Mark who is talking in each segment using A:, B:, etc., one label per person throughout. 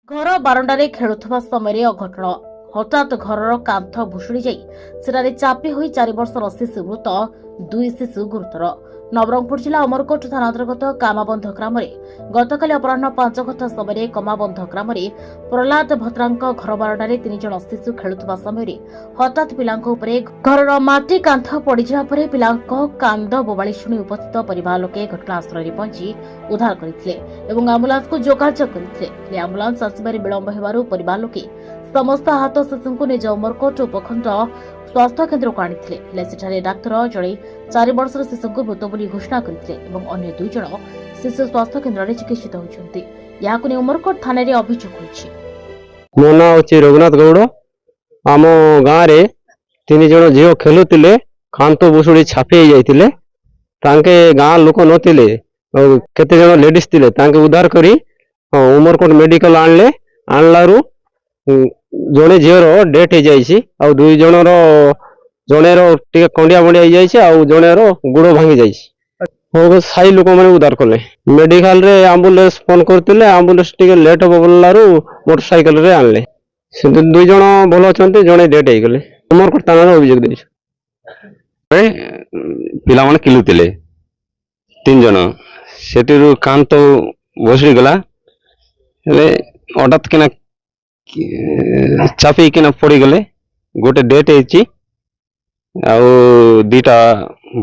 A: घर बारंडारे खेलुवा समय अघटन हठात घर कांथ भुशुड़ी जाई सेठारे चापी होई 4 वर्षर शिशु मृत 2 शिशु गुरुतर। नवरंगपुर जिला अमरकोट थाना अंतर्गत कामाबंध ग्राम गतकाली अपराह 5 घंटा समय कमाबंध ग्राम प्रहलाद भद्रांक घर बारंडारे 3 जण शिशु खेलुवा समय हठात पिलांक उपरे घरर माटी कांथ पड़जा पर पिलांक कांद बोबाली शुणी उपस्थित परिवार लोके घटनास्थल पहुंची उद्धार करथिले एवं आम्बुलांस को जोगाजोग करथिले। आम्बुलांस आसबार विलंब हेबारु परिवार लोके समस्त आहत शिशु निज उमरकोट उपखंड स्वास्थ्य केन्द्र को आनी सेठारे डाक्तर जड़े 4 वर्षर शिशु को मृत बोली घोषणा करथिले एवं अन्य 2 जण शिशु स्वास्थ्य केन्द्र में चिकित्सित होउछन्ति। याकु ने उमरकोट थाना रे अभियोग होइछि।
B: मो ना होछि रघुनाथ गौड़। आम गाँव रे 3 जण झील खेलुतिले कांत बुसुड़ी छापी जाइतिले तांके गाँ लोक नथिले केते जण लेडीज थिले तांके उद्धार करी उमरकोट मेडिकल आणले। आणलारु जणे झीर डेथ हो जाइछि आ 2 जनर जणेर टिके कंडिया बंडिया हो जाइछि आ जणेर गुड़ भांगी जाइछि। साई लोक माने उद्धार कले। मेडिकल रे एम्बुलेंस फोन करतिले एम्बुलेंस टिके लेट हो बोललारु मोटरसाइकल रे आणले। से 2 जण भल अछन्ते जणे डेथ हो गले। उमरकोट थाना रे अभियोग देइछ।
C: पिला माने किलुतिले 3 जण सेटिरु कांत बसरी गला हेले हठात किना चापी किना पड़ी गले। गोटे डेट होइछि आउ 2टा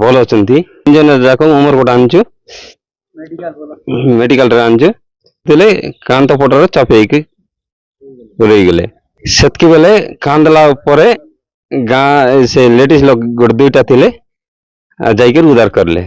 C: भल अछन्ती। 3 जण जाक उमरकोट आनछु मेडिकल रे आनछु तेले कांत पटर चापी के रही गले। सेतकी बेले कांदला परे गाँ से लेडीज लोग गोटे 2टा थिले जाइके उद्धार करले।